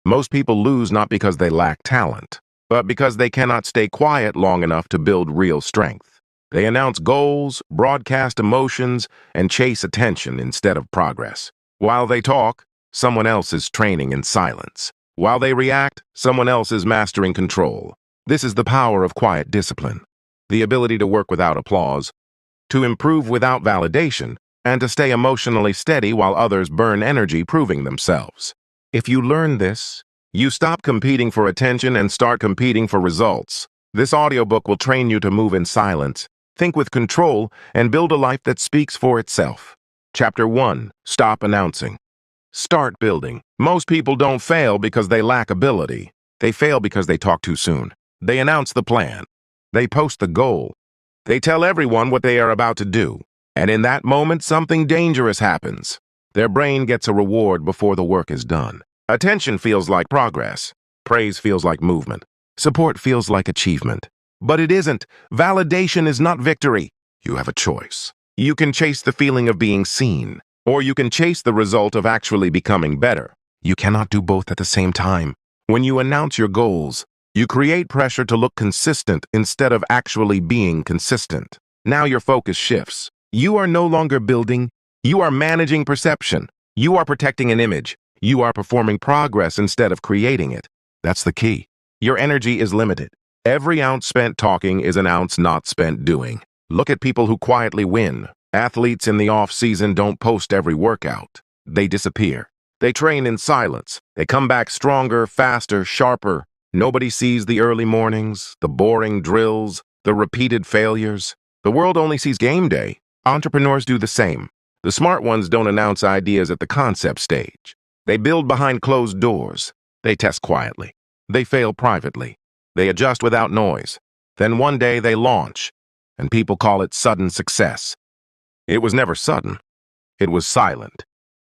Most people lose not because they lack talent, but because they cannot stay quiet long enough to build real strength. They announce goals, broadcast emotions, and chase attention instead of progress. While they talk, someone else is training in silence. While they react, someone else is mastering control. This is the power of quiet discipline. The ability to work without applause, to improve without validation, and to stay emotionally steady while others burn energy proving themselves. If you learn this, you stop competing for attention and start competing for results. This audiobook will train you to move in silence, think with control, and build a life that speaks for itself. Chapter 1. Stop announcing. Start building. Most people don't fail because they lack ability. They fail because they talk too soon. They announce the plan. They post the goal. They tell everyone what they are about to do. And in that moment, something dangerous happens. Their brain gets a reward before the work is done. Attention feels like progress. Praise feels like movement. Support feels like achievement. But it isn't. Validation is not victory. You have a choice. You can chase the feeling of being seen, or you can chase the result of actually becoming better. You cannot do both at the same time. When you announce your goals, you create pressure to look consistent instead of actually being consistent. Now your focus shifts. You are no longer building. You are managing perception. You are protecting an image. You are performing progress instead of creating it. That's the key. Your energy is limited. Every ounce spent talking is an ounce not spent doing. Look at people who quietly win. Athletes in the off-season don't post every workout. They disappear. They train in silence. They come back stronger, faster, sharper. Nobody sees the early mornings, the boring drills, the repeated failures. The world only sees game day. Entrepreneurs do the same. The smart ones don't announce ideas at the concept stage. They build behind closed doors. They test quietly. They fail privately. They adjust without noise. Then one day they launch, and people call it sudden success. It was never sudden. It was silent.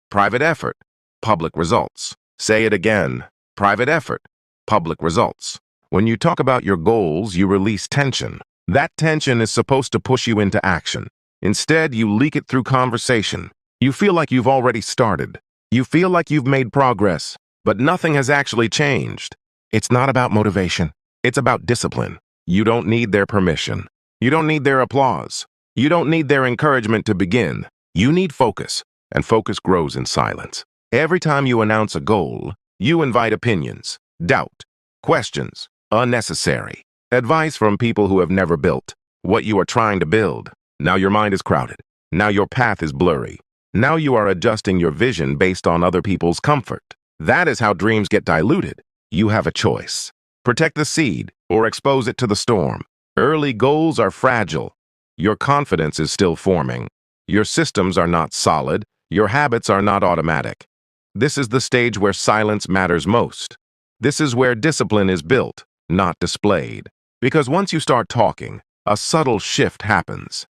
Private effort, public results. Say it again. Private effort, public results. When you talk about your goals, you release tension. That tension is supposed to push you into action. Instead, you leak it through conversation. You feel like you've already started. You feel like you've made progress, but nothing has actually changed. It's not about motivation. It's about discipline. You don't need their permission. You don't need their applause. You don't need their encouragement to begin. You need focus, and focus grows in silence. Every time you announce a goal, you invite opinions, doubt, questions, unnecessary advice from people who have never built what you are trying to build. Now your mind is crowded. Now your path is blurry. Now you are adjusting your vision based on other people's comfort. That is how dreams get diluted. You have a choice. Protect the seed or expose it to the storm. Early goals are fragile. Your confidence is still forming. Your systems are not solid. Your habits are not automatic. This is the stage where silence matters most. This is where discipline is built, not displayed. Because once you start talking, a subtle shift happens.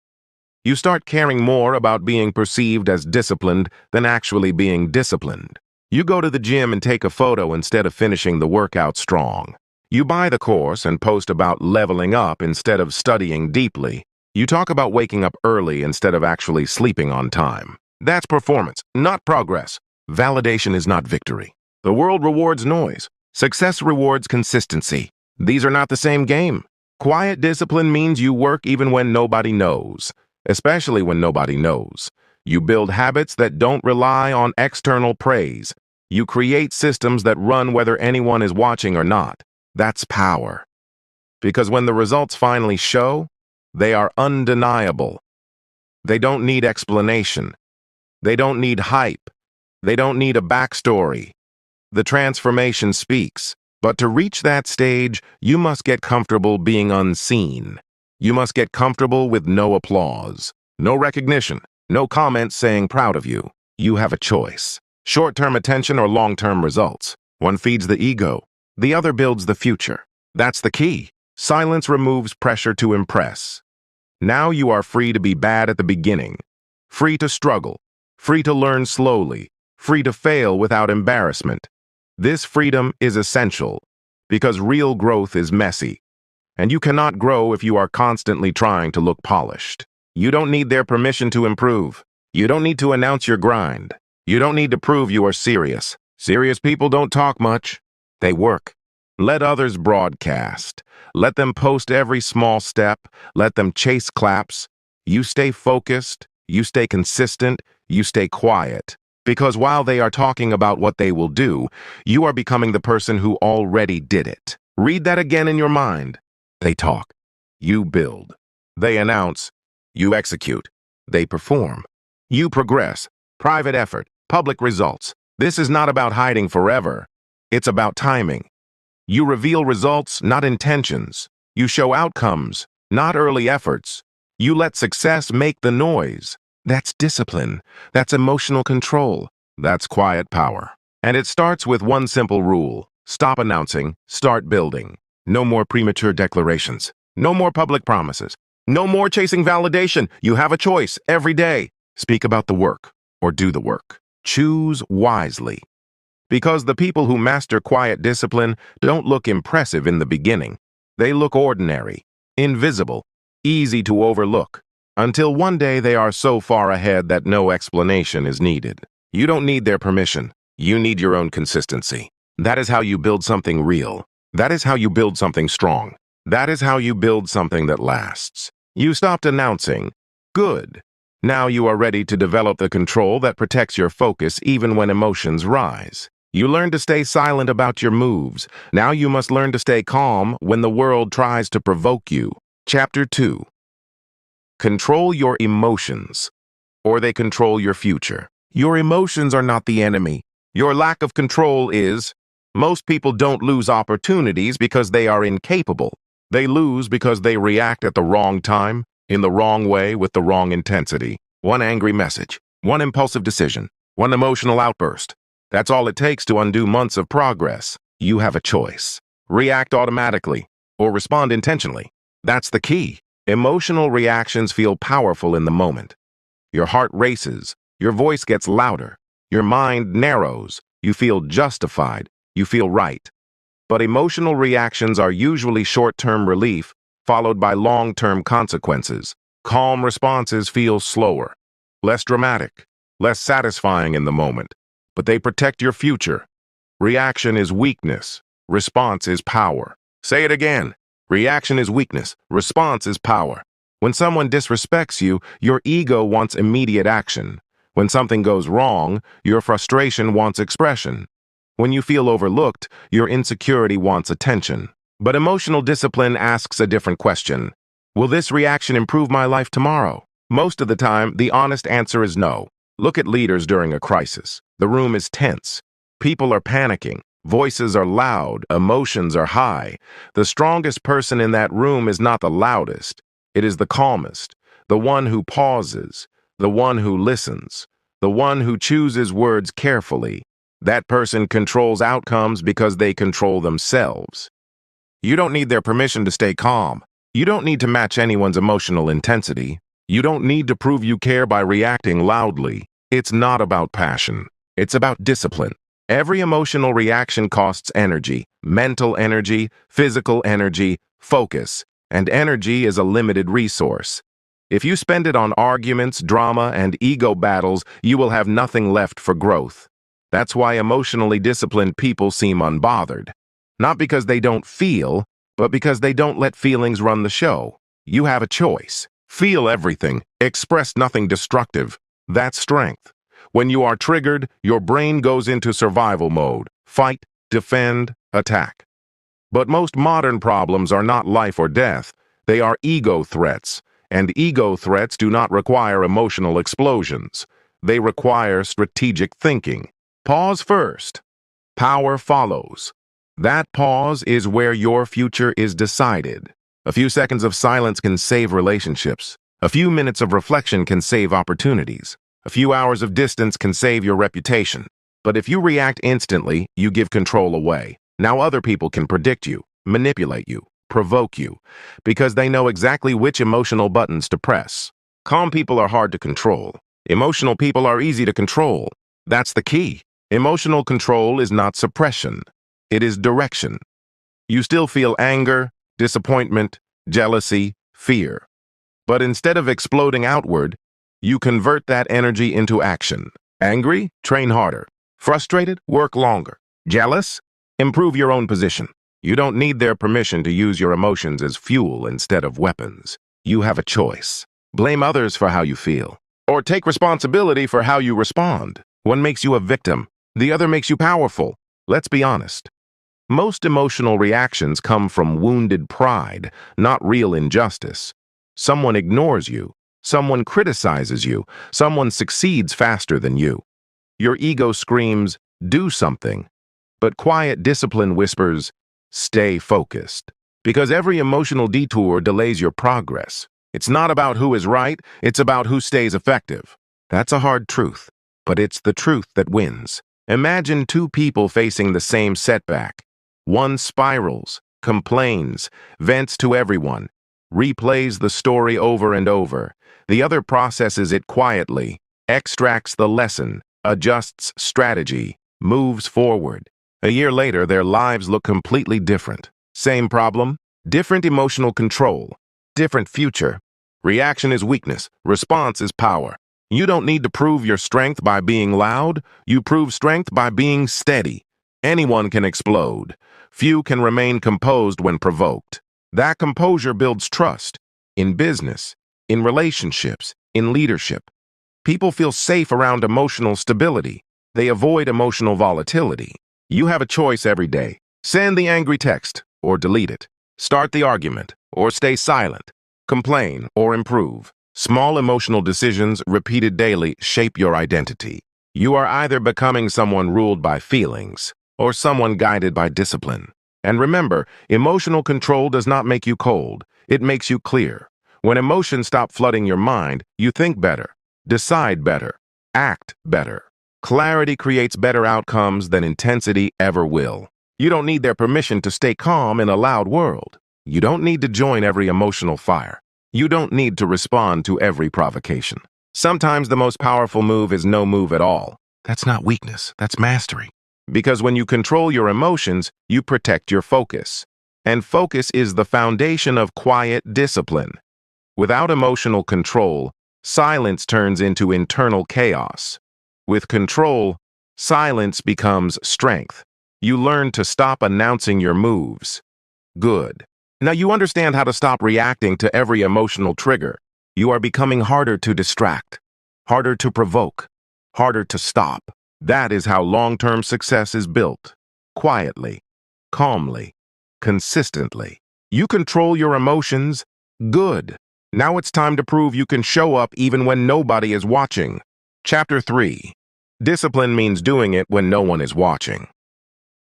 You start caring more about being perceived as disciplined than actually being disciplined. You go to the gym and take a photo instead of finishing the workout strong. You buy the course and post about leveling up instead of studying deeply. You talk about waking up early instead of actually sleeping on time. That's performance, not progress. Validation is not victory. The world rewards noise. Success rewards consistency. These are not the same game. Quiet discipline means you work even when nobody knows, especially when nobody knows. You build habits that don't rely on external praise. You create systems that run whether anyone is watching or not. That's power. Because when the results finally show, they are undeniable. They don't need explanation. They don't need hype. They don't need a backstory. The transformation speaks. But to reach that stage, you must get comfortable being unseen. You must get comfortable with no applause, no recognition, no comments saying proud of you. You have a choice. Short-term attention or long-term results. One feeds the ego. The other builds the future. That's the key. Silence removes pressure to impress. Now you are free to be bad at the beginning. Free to struggle. Free to learn slowly. Free to fail without embarrassment. This freedom is essential because real growth is messy, and you cannot grow if you are constantly trying to look polished. You don't need their permission to improve. You don't need to announce your grind. You don't need to prove you are serious. Serious people don't talk much. They work. Let others broadcast. Let them post every small step. Let them chase claps. You stay focused. You stay consistent. You stay quiet. Because while they are talking about what they will do, you are becoming the person who already did it. Read that again in your mind. They talk. You build. They announce. You execute. They perform. You progress. Private effort. Public results. This is not about hiding forever. It's about timing. You reveal results, not intentions. You show outcomes, not early efforts. You let success make the noise. That's discipline. That's emotional control. That's quiet power. And it starts with one simple rule. Stop announcing, start building. No more premature declarations. No more public promises. No more chasing validation. You have a choice every day. Speak about the work or do the work. Choose wisely. Because the people who master quiet discipline don't look impressive in the beginning. They look ordinary, invisible, easy to overlook, until one day they are so far ahead that no explanation is needed. You don't need their permission. You need your own consistency. That is how you build something real. That is how you build something strong. That is how you build something that lasts. You stopped announcing. Good. Now you are ready to develop the control that protects your focus even when emotions rise. You learn to stay silent about your moves. Now you must learn to stay calm when the world tries to provoke you. Chapter 2. Control your emotions, or they control your future. Your emotions are not the enemy. Your lack of control is. Most people don't lose opportunities because they are incapable. They lose because they react at the wrong time, in the wrong way, with the wrong intensity. One angry message, one impulsive decision, one emotional outburst. That's all it takes to undo months of progress. You have a choice. React automatically or respond intentionally. That's the key. Emotional reactions feel powerful in the moment. Your heart races. Your voice gets louder. Your mind narrows. You feel justified. You feel right. But emotional reactions are usually short-term relief, followed by long-term consequences. Calm responses feel slower, less dramatic, less satisfying in the moment. But they protect your future. Reaction is weakness. Response is power. Say it again. Reaction is weakness. Response is power. When someone disrespects you, your ego wants immediate action. When something goes wrong, your frustration wants expression. When you feel overlooked, your insecurity wants attention. But emotional discipline asks a different question. Will this reaction improve my life tomorrow? Most of the time, the honest answer is no. Look at leaders during a crisis. The room is tense. People are panicking. Voices are loud. Emotions are high. The strongest person in that room is not the loudest. It is the calmest, the one who pauses, the one who listens, the one who chooses words carefully. That person controls outcomes because they control themselves. You don't need their permission to stay calm. You don't need to match anyone's emotional intensity. You don't need to prove you care by reacting loudly. It's not about passion. It's about discipline. Every emotional reaction costs energy, mental energy, physical energy, focus, and energy is a limited resource. If you spend it on arguments, drama, and ego battles, you will have nothing left for growth. That's why emotionally disciplined people seem unbothered. Not because they don't feel, but because they don't let feelings run the show. You have a choice. Feel everything. Express nothing destructive. That's strength. When you are triggered, your brain goes into survival mode. Fight, defend, attack. But most modern problems are not life or death. They are ego threats. And ego threats do not require emotional explosions. They require strategic thinking. Pause first. Power follows. That pause is where your future is decided. A few seconds of silence can save relationships. A few minutes of reflection can save opportunities. A few hours of distance can save your reputation. But if you react instantly, you give control away. Now other people can predict you, manipulate you, provoke you, because they know exactly which emotional buttons to press. Calm people are hard to control. Emotional people are easy to control. That's the key. Emotional control is not suppression. It is direction. You still feel anger, disappointment, jealousy, fear. But instead of exploding outward, you convert that energy into action. Angry? Train harder. Frustrated? Work longer. Jealous? Improve your own position. You don't need their permission to use your emotions as fuel instead of weapons. You have a choice. Blame others for how you feel, or take responsibility for how you respond. One makes you a victim, the other makes you powerful. Let's be honest. Most emotional reactions come from wounded pride, not real injustice. Someone ignores you, someone criticizes you, someone succeeds faster than you. Your ego screams, "Do something," but quiet discipline whispers, "Stay focused." Because every emotional detour delays your progress. It's not about who is right, it's about who stays effective. That's a hard truth, but it's the truth that wins. Imagine two people facing the same setback. One spirals, complains, vents to everyone, replays the story over and over. The other processes it quietly, extracts the lesson, adjusts strategy, moves forward. A year later, their lives look completely different. Same problem, different emotional control, different future. Reaction is weakness, response is power. You don't need to prove your strength by being loud, you prove strength by being steady. Anyone can explode. Few can remain composed when provoked. That composure builds trust. In business, in relationships, in leadership. People feel safe around emotional stability. They avoid emotional volatility. You have a choice every day. Send the angry text or delete it. Start the argument or stay silent. Complain or improve. Small emotional decisions repeated daily shape your identity. You are either becoming someone ruled by feelings or someone guided by discipline. And remember, emotional control does not make you cold. It makes you clear. When emotions stop flooding your mind, you think better, decide better, act better. Clarity creates better outcomes than intensity ever will. You don't need their permission to stay calm in a loud world. You don't need to join every emotional fire. You don't need to respond to every provocation. Sometimes the most powerful move is no move at all. That's not weakness, that's mastery. Because when you control your emotions, you protect your focus. And focus is the foundation of quiet discipline. Without emotional control, silence turns into internal chaos. With control, silence becomes strength. You learn to stop announcing your moves. Good. Now you understand how to stop reacting to every emotional trigger. You are becoming harder to distract, harder to provoke, harder to stop. That is how long-term success is built. Quietly, calmly, consistently. You control your emotions. Good. Now it's time to prove you can show up even when nobody is watching. Chapter 3. Discipline means doing it when no one is watching.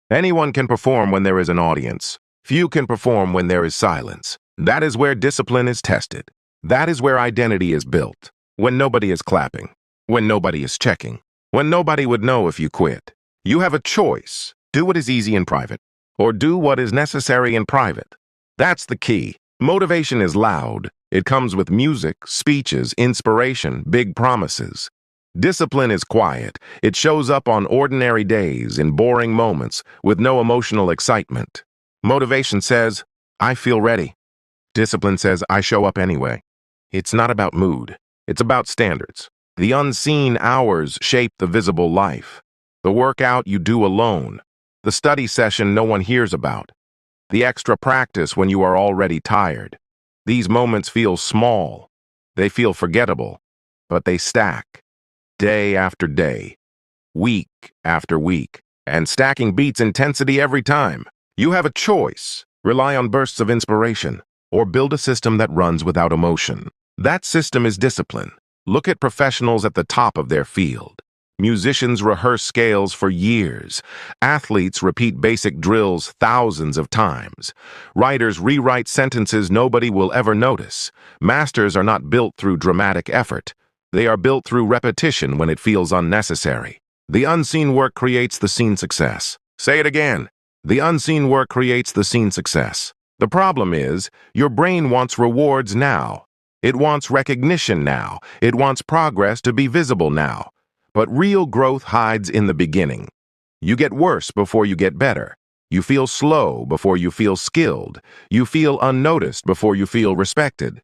Anyone can perform when there is an audience. Few can perform when there is silence. That is where discipline is tested. That is where identity is built. When nobody is clapping. When nobody is checking. When nobody would know if you quit. You have a choice. Do what is easy in private, or do what is necessary in private. That's the key. Motivation is loud. It comes with music, speeches, inspiration, big promises. Discipline is quiet. It shows up on ordinary days, in boring moments, with no emotional excitement. Motivation says, "I feel ready." Discipline says, "I show up anyway." It's not about mood. It's about standards. The unseen hours shape the visible life. The workout you do alone. The study session no one hears about. The extra practice when you are already tired. These moments feel small. They feel forgettable. But they stack. Day after day. Week after week. And stacking beats intensity every time. You have a choice. Rely on bursts of inspiration. Or build a system that runs without emotion. That system is discipline. Look at professionals at the top of their field. Musicians rehearse scales for years. Athletes repeat basic drills thousands of times. Writers rewrite sentences nobody will ever notice. Masters are not built through dramatic effort. They are built through repetition when it feels unnecessary. The unseen work creates the seen success. Say it again. The unseen work creates the seen success. The problem is, your brain wants rewards now. It wants recognition now. It wants progress to be visible now. But real growth hides in the beginning. You get worse before you get better. You feel slow before you feel skilled. You feel unnoticed before you feel respected.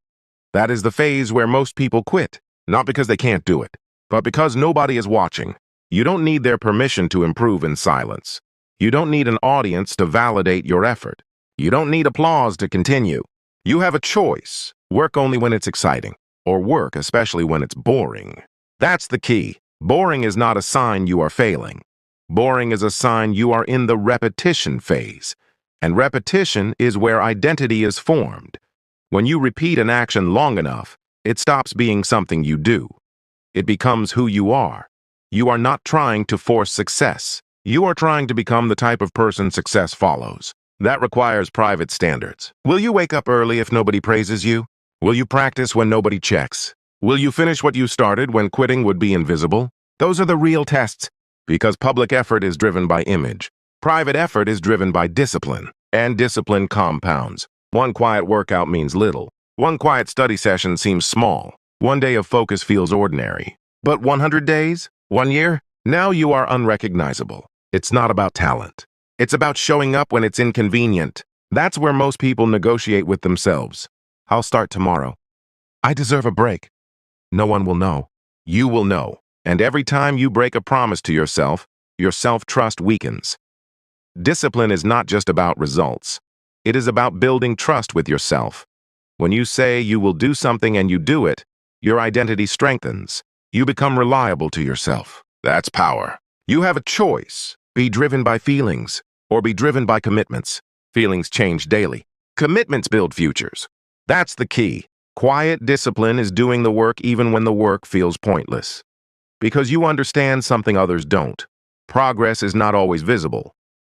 That is the phase where most people quit, not because they can't do it, but because nobody is watching. You don't need their permission to improve in silence. You don't need an audience to validate your effort. You don't need applause to continue. You have a choice. Work only when it's exciting, or work especially when it's boring. That's the key. Boring is not a sign you are failing. Boring is a sign you are in the repetition phase. And repetition is where identity is formed. When you repeat an action long enough, it stops being something you do. It becomes who you are. You are not trying to force success. You are trying to become the type of person success follows. That requires private standards. Will you wake up early if nobody praises you? Will you practice when nobody checks? Will you finish what you started when quitting would be invisible? Those are the real tests, because public effort is driven by image. Private effort is driven by discipline, and discipline compounds. One quiet workout means little. One quiet study session seems small. One day of focus feels ordinary. But 100 days? 1 year? Now you are unrecognizable. It's not about talent. It's about showing up when it's inconvenient. That's where most people negotiate with themselves. I'll start tomorrow. I deserve a break. No one will know. You will know. And every time you break a promise to yourself, your self-trust weakens. Discipline is not just about results. It is about building trust with yourself. When you say you will do something and you do it, your identity strengthens. You become reliable to yourself. That's power. You have a choice. Be driven by feelings or be driven by commitments. Feelings change daily. Commitments build futures. That's the key. Quiet discipline is doing the work even when the work feels pointless. Because you understand something others don't. Progress is not always visible.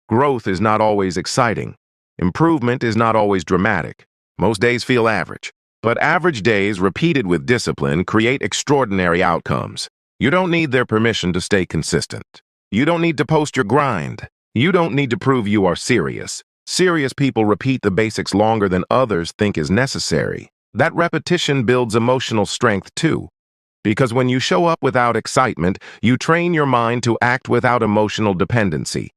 Growth is not always exciting. Improvement is not always dramatic. Most days feel average. But average days repeated with discipline create extraordinary outcomes. You don't need their permission to stay consistent. You don't need to post your grind. You don't need to prove you are serious. Serious people repeat the basics longer than others think is necessary. That repetition builds emotional strength too. Because when you show up without excitement, you train your mind to act without emotional dependency.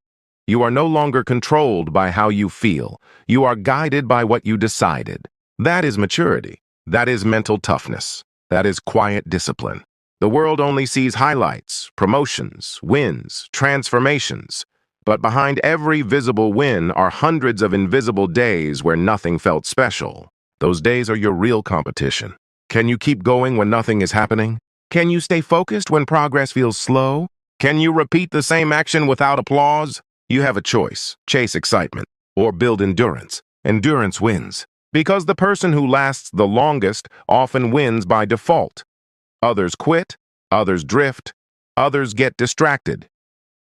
You are no longer controlled by how you feel. You are guided by what you decided. That is maturity. That is mental toughness. That is quiet discipline. The world only sees highlights, promotions, wins, transformations. But behind every visible win are hundreds of invisible days where nothing felt special. Those days are your real competition. Can you keep going when nothing is happening? Can you stay focused when progress feels slow? Can you repeat the same action without applause? You have a choice. Chase excitement or build endurance. Endurance wins. Because the person who lasts the longest often wins by default. Others quit, others drift, others get distracted.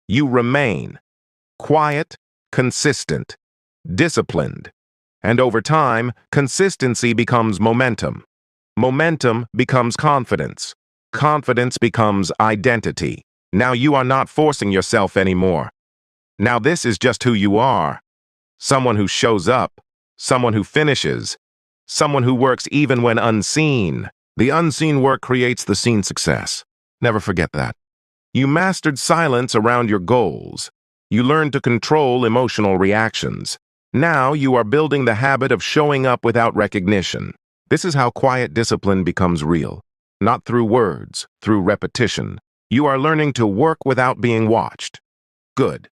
You remain quiet, consistent, disciplined. And over time, consistency becomes momentum. Momentum becomes confidence. Confidence becomes identity. Now you are not forcing yourself anymore. Now this is just who you are. Someone who shows up, someone who finishes, someone who works even when unseen. The unseen work creates the seen success. Never forget that. You mastered silence around your goals. You learned to control emotional reactions. Now you are building the habit of showing up without recognition. This is how quiet discipline becomes real. Not through words, through repetition. You are learning to work without being watched. Good.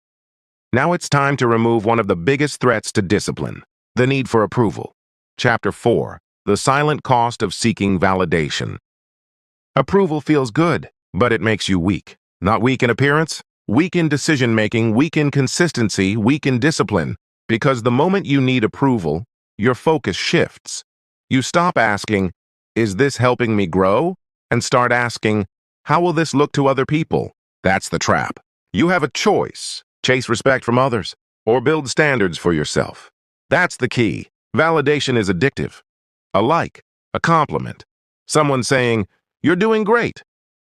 Now it's time to remove one of the biggest threats to discipline, the need for approval. Chapter 4. The silent cost of seeking validation. Approval feels good, but it makes you weak. Not weak in appearance, weak in decision-making, weak in consistency, weak in discipline. Because the moment you need approval, your focus shifts. You stop asking, is this helping me grow? And start asking, how will this look to other people? That's the trap. You have a choice. Chase respect from others, or build standards for yourself. That's the key. Validation is addictive. A like, a compliment. Someone saying, you're doing great.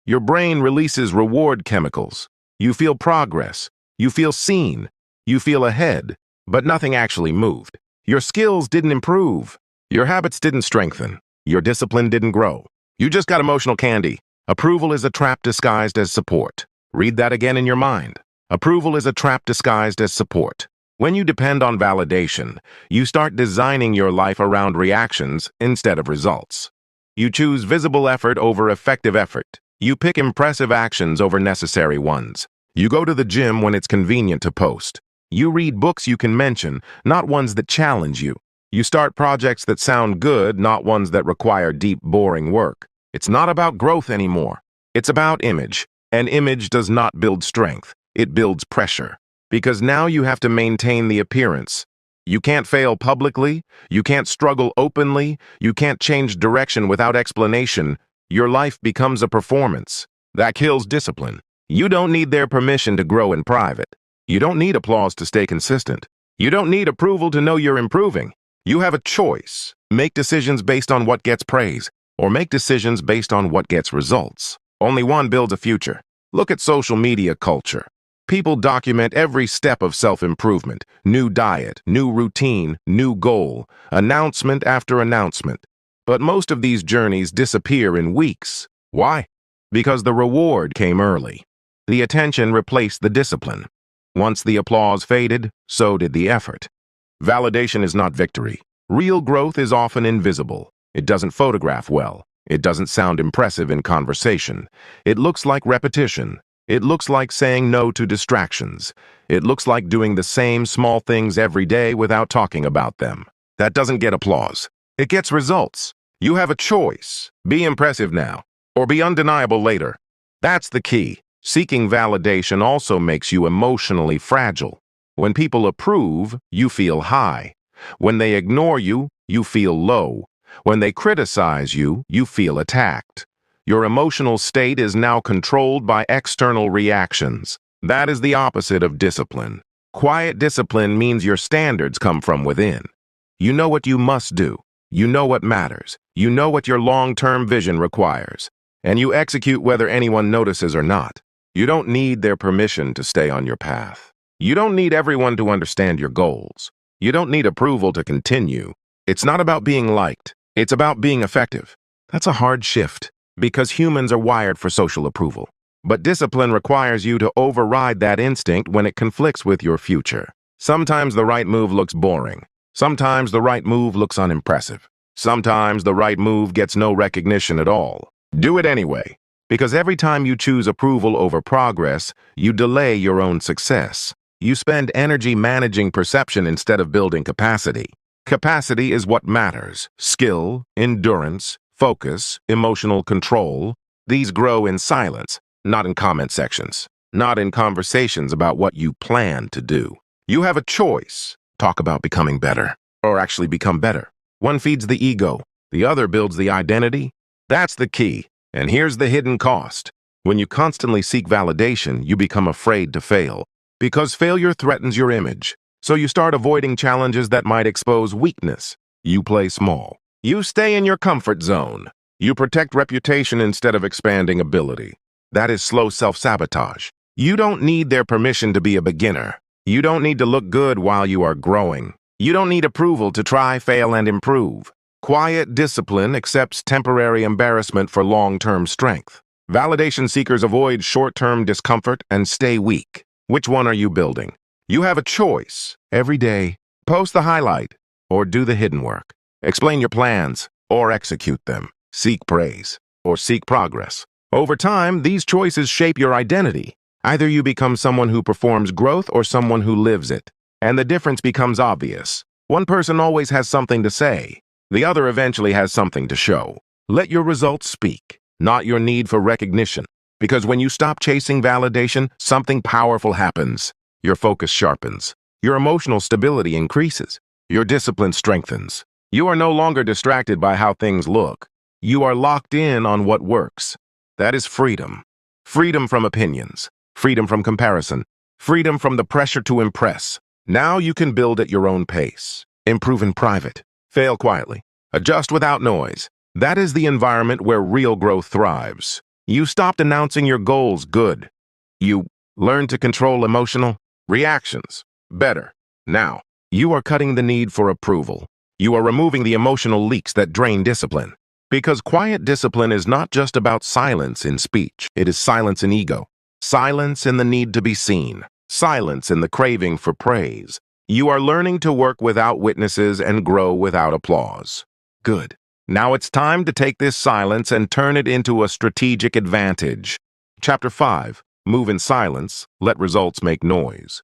Your brain releases reward chemicals. You feel progress. You feel seen. You feel ahead. But nothing actually moved. Your skills didn't improve. Your habits didn't strengthen. Your discipline didn't grow. You just got emotional candy. Approval is a trap disguised as support. Read that again in your mind. Approval is a trap disguised as support. When you depend on validation, you start designing your life around reactions instead of results. You choose visible effort over effective effort. You pick impressive actions over necessary ones. You go to the gym when it's convenient to post. You read books you can mention, not ones that challenge you. You start projects that sound good, not ones that require deep, boring work. It's not about growth anymore. It's about image. And image does not build strength. It builds pressure. Because now you have to maintain the appearance. You can't fail publicly. You can't struggle openly. You can't change direction without explanation. Your life becomes a performance. That kills discipline. You don't need their permission to grow in private. You don't need applause to stay consistent. You don't need approval to know you're improving. You have a choice. Make decisions based on what gets praise, or make decisions based on what gets results. Only one builds a future. Look at social media culture. People document every step of self-improvement, new diet, new routine, new goal, announcement after announcement. But most of these journeys disappear in weeks. Why? Because the reward came early. The attention replaced the discipline. Once the applause faded, so did the effort. Validation is not victory. Real growth is often invisible. It doesn't photograph well. It doesn't sound impressive in conversation. It looks like repetition. It looks like saying no to distractions. It looks like doing the same small things every day without talking about them. That doesn't get applause. It gets results. You have a choice. Be impressive now, or be undeniable later. That's the key. Seeking validation also makes you emotionally fragile. When people approve, you feel high. When they ignore you, you feel low. When they criticize you, you feel attacked. Your emotional state is now controlled by external reactions. That is the opposite of discipline. Quiet discipline means your standards come from within. You know what you must do. You know what matters. You know what your long-term vision requires. And you execute whether anyone notices or not. You don't need their permission to stay on your path. You don't need everyone to understand your goals. You don't need approval to continue. It's not about being liked. It's about being effective. That's a hard shift, because humans are wired for social approval. But discipline requires you to override that instinct when it conflicts with your future. Sometimes the right move looks boring. Sometimes the right move looks unimpressive. Sometimes the right move gets no recognition at all. Do it anyway, because every time you choose approval over progress, you delay your own success. You spend energy managing perception instead of building capacity. Capacity is what matters. Skill, endurance, focus, emotional control. These grow in silence, not in comment sections, not in conversations about what you plan to do. You have a choice. Talk about becoming better, or actually become better. One feeds the ego. The other builds the identity. That's the key. And here's the hidden cost. When you constantly seek validation, you become afraid to fail, because failure threatens your image. So you start avoiding challenges that might expose weakness. You play small. You stay in your comfort zone. You protect reputation instead of expanding ability. That is slow self-sabotage. You don't need their permission to be a beginner. You don't need to look good while you are growing. You don't need approval to try, fail, and improve. Quiet discipline accepts temporary embarrassment for long-term strength. Validation seekers avoid short-term discomfort and stay weak. Which one are you building? You have a choice. Every day, post the highlight or do the hidden work. Explain your plans or execute them. Seek praise or seek progress. Over time, these choices shape your identity. Either you become someone who performs growth or someone who lives it. And the difference becomes obvious. One person always has something to say. The other eventually has something to show. Let your results speak, not your need for recognition. Because when you stop chasing validation, something powerful happens. Your focus sharpens. Your emotional stability increases. Your discipline strengthens. You are no longer distracted by how things look. You are locked in on what works. That is freedom. Freedom from opinions. Freedom from comparison. Freedom from the pressure to impress. Now you can build at your own pace. Improve in private. Fail quietly. Adjust without noise. That is the environment where real growth thrives. You stopped announcing your goals good. You learned to control emotional reactions better. Now, you are cutting the need for approval. You are removing the emotional leaks that drain discipline. Because quiet discipline is not just about silence in speech. It is silence in ego. Silence in the need to be seen. Silence in the craving for praise. You are learning to work without witnesses and grow without applause. Good. Now it's time to take this silence and turn it into a strategic advantage. Chapter 5. Move in silence, let results make noise.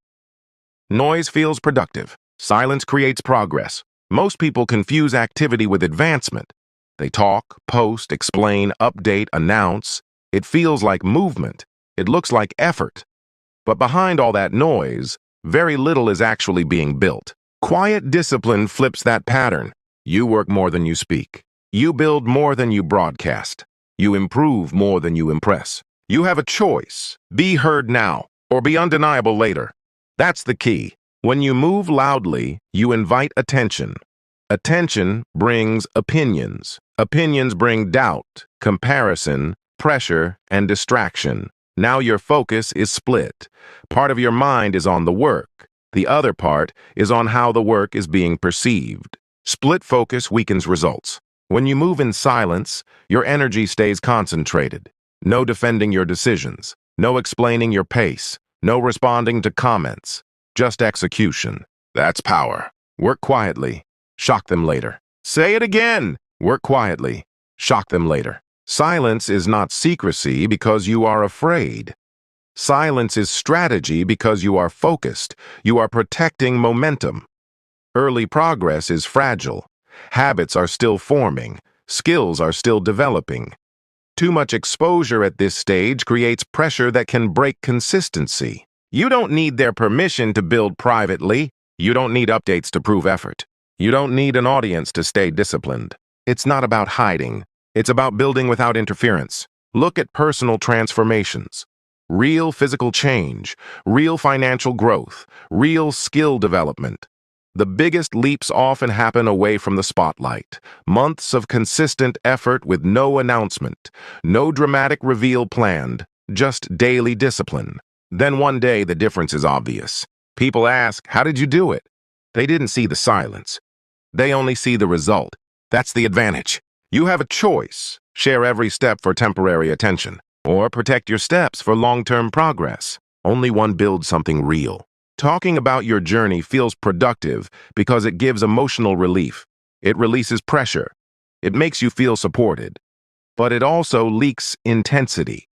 Noise feels productive. Silence creates progress. Most people confuse activity with advancement. They talk, post, explain, update, announce. It feels like movement. It looks like effort. But behind all that noise, very little is actually being built. Quiet discipline flips that pattern. You work more than you speak. You build more than you broadcast. You improve more than you impress. You have a choice. Be heard now, or be undeniable later. That's the key. When you move loudly, you invite attention. Attention brings opinions. Opinions bring doubt, comparison, pressure, and distraction. Now your focus is split. Part of your mind is on the work. The other part is on how the work is being perceived. Split focus weakens results. When you move in silence, your energy stays concentrated. No defending your decisions. No explaining your pace. No responding to comments. Just execution. That's power. Work quietly. Shock them later. Say it again. Work quietly. Shock them later. Silence is not secrecy because you are afraid. Silence is strategy because you are focused. You are protecting momentum. Early progress is fragile. Habits are still forming. Skills are still developing. Too much exposure at this stage creates pressure that can break consistency. You don't need their permission to build privately. You don't need updates to prove effort. You don't need an audience to stay disciplined. It's not about hiding. It's about building without interference. Look at personal transformations. Real physical change, real financial growth, real skill development. The biggest leaps often happen away from the spotlight. Months of consistent effort with no announcement, no dramatic reveal planned, just daily discipline. Then one day the difference is obvious. People ask, "How did you do it?" They didn't see the silence. They only see the result. That's the advantage. You have a choice. Share every step for temporary attention, or protect your steps for long-term progress. Only one builds something real. Talking about your journey feels productive because it gives emotional relief. It releases pressure. It makes you feel supported. But it also leaks intensity.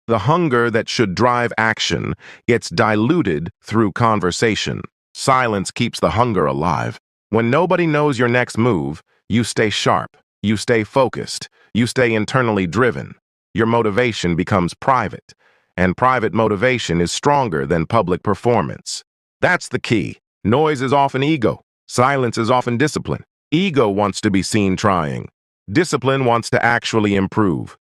The hunger that should drive action gets diluted through conversation. Silence keeps the hunger alive. When nobody knows your next move, you stay sharp. You stay focused. You stay internally driven. Your motivation becomes private, and private motivation is stronger than public performance. That's the key. Noise is often ego. Silence is often discipline. Ego wants to be seen trying. Discipline wants to actually improve.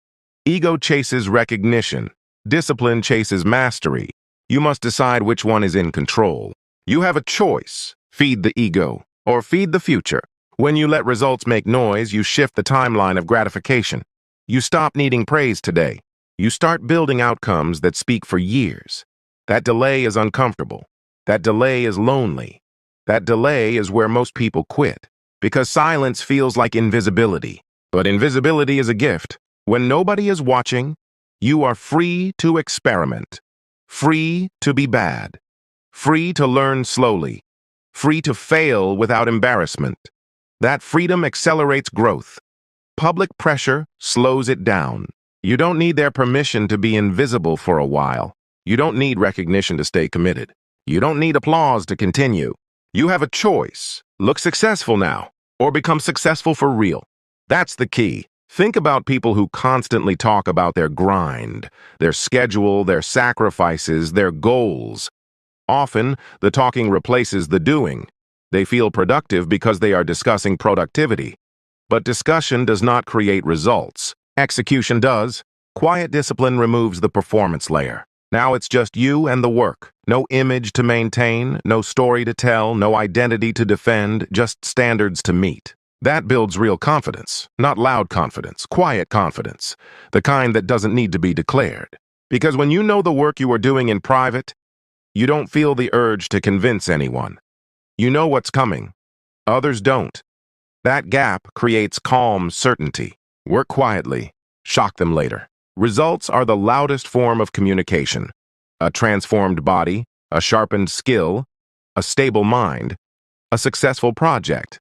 Ego chases recognition. Discipline chases mastery. You must decide which one is in control. You have a choice. Feed the ego, or feed the future. When you let results make noise, you shift the timeline of gratification. You stop needing praise today. You start building outcomes that speak for years. That delay is uncomfortable. That delay is lonely. That delay is where most people quit, because silence feels like invisibility. But invisibility is a gift. When nobody is watching, you are free to experiment, free to be bad, free to learn slowly, free to fail without embarrassment. That freedom accelerates growth. Public pressure slows it down. You don't need their permission to be invisible for a while. You don't need recognition to stay committed. You don't need applause to continue. You have a choice. Look successful now, or become successful for real. That's the key. Think about people who constantly talk about their grind, their schedule, their sacrifices, their goals. Often, the talking replaces the doing. They feel productive because they are discussing productivity. But discussion does not create results. Execution does. Quiet discipline removes the performance layer. Now it's just you and the work. No image to maintain, no story to tell, no identity to defend, just standards to meet. That builds real confidence, not loud confidence, quiet confidence, the kind that doesn't need to be declared. Because when you know the work you are doing in private, you don't feel the urge to convince anyone. You know what's coming. Others don't. That gap creates calm certainty. Work quietly. Shock them later. Results are the loudest form of communication. A transformed body, a sharpened skill, a stable mind, a successful project.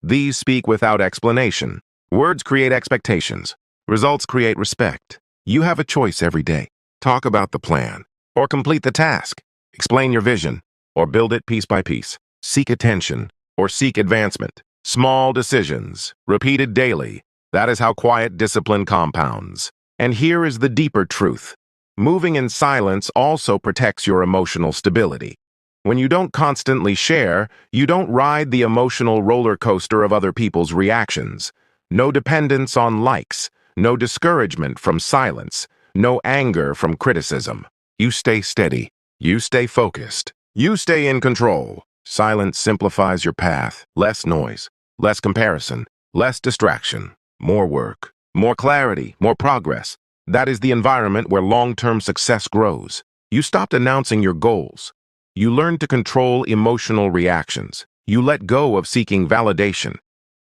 These speak without explanation. Words create expectations. Results create respect. You have a choice every day. Talk about the plan, or complete the task. Explain your vision, or build it piece by piece. Seek attention or seek advancement. Small decisions, repeated daily. That is how quiet discipline compounds. And here is the deeper truth. Moving in silence also protects your emotional stability. When you don't constantly share, you don't ride the emotional roller coaster of other people's reactions. No dependence on likes, no discouragement from silence, no anger from criticism. You stay steady. You stay focused. You stay in control. Silence simplifies your path. Less noise, less comparison, less distraction, more work, more clarity, more progress. That is the environment where long-term success grows. You stopped announcing your goals. You learned to control emotional reactions. You let go of seeking validation.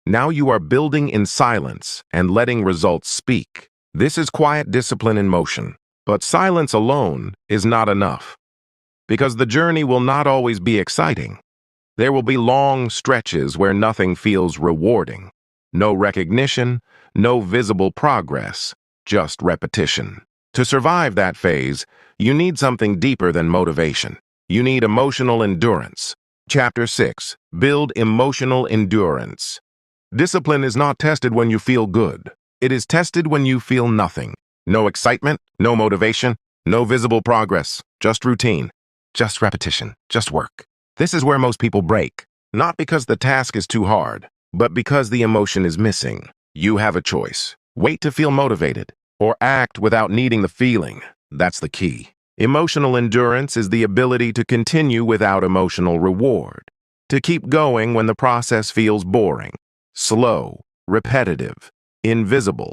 Now you are building in silence and letting results speak. This is quiet discipline in motion. But silence alone is not enough. Because the journey will not always be exciting. There will be long stretches where nothing feels rewarding. No recognition, no visible progress, just repetition. To survive that phase, you need something deeper than motivation. You need emotional endurance. Chapter 6. Build emotional endurance. Discipline is not tested when you feel good. It is tested when you feel nothing. No excitement, no motivation, no visible progress, just routine, just repetition, just work. This is where most people break. Not because the task is too hard, but because the emotion is missing. You have a choice. Wait to feel motivated, or act without needing the feeling. That's the key. Emotional endurance is the ability to continue without emotional reward. To keep going when the process feels boring, slow, repetitive, invisible.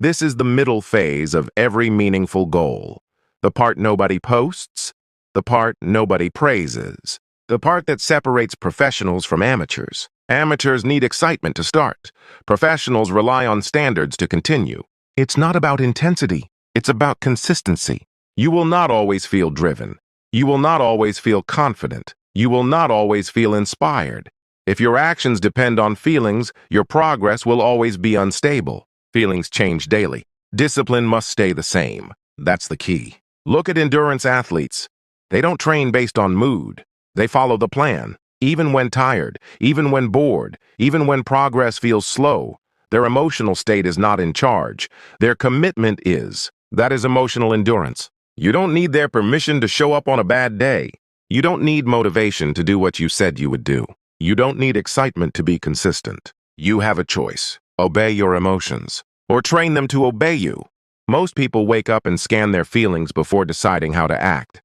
This is the middle phase of every meaningful goal. The part nobody posts, the part nobody praises, the part that separates professionals from amateurs. Amateurs need excitement to start. Professionals rely on standards to continue. It's not about intensity, it's about consistency. You will not always feel driven. You will not always feel confident. You will not always feel inspired. If your actions depend on feelings, your progress will always be unstable. Feelings change daily. Discipline must stay the same. That's the key. Look at endurance athletes. They don't train based on mood. They follow the plan. Even when tired, even when bored, even when progress feels slow, their emotional state is not in charge. Their commitment is. That is emotional endurance. You don't need their permission to show up on a bad day. You don't need motivation to do what you said you would do. You don't need excitement to be consistent. You have a choice. Obey your emotions, or train them to obey you. Most people wake up and scan their feelings before deciding how to act.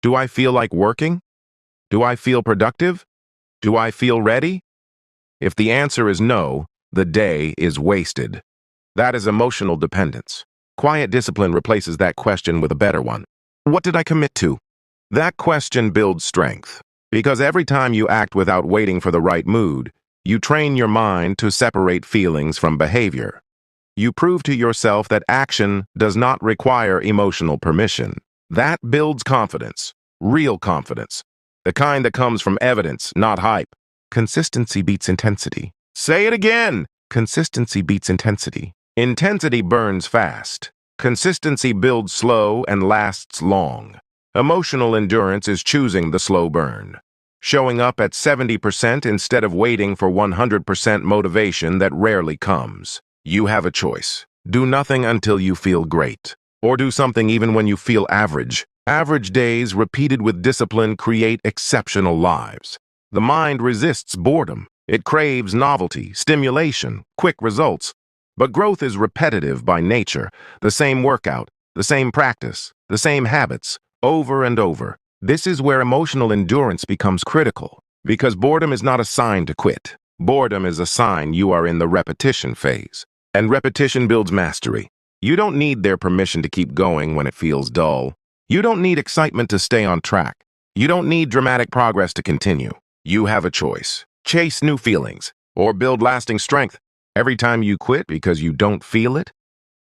Do I feel like working? Do I feel productive? Do I feel ready? If the answer is no, the day is wasted. That is emotional dependence. Quiet discipline replaces that question with a better one. What did I commit to? That question builds strength, because every time you act without waiting for the right mood, you train your mind to separate feelings from behavior. You prove to yourself that action does not require emotional permission. That builds confidence, real confidence, the kind that comes from evidence, not hype. Consistency beats intensity. Say it again! Consistency beats intensity. Intensity burns fast. Consistency builds slow and lasts long. Emotional endurance is choosing the slow burn. Showing up at 70% instead of waiting for 100% motivation that rarely comes. You have a choice. Do nothing until you feel great. Or do something even when you feel average. Average days repeated with discipline create exceptional lives. The mind resists boredom. It craves novelty, stimulation, quick results. But growth is repetitive by nature. The same workout, the same practice, the same habits, over and over. This is where emotional endurance becomes critical, because boredom is not a sign to quit. Boredom is a sign you are in the repetition phase. And repetition builds mastery. You don't need their permission to keep going when it feels dull. You don't need excitement to stay on track. You don't need dramatic progress to continue. You have a choice. Chase new feelings, or build lasting strength. Every time you quit because you don't feel it,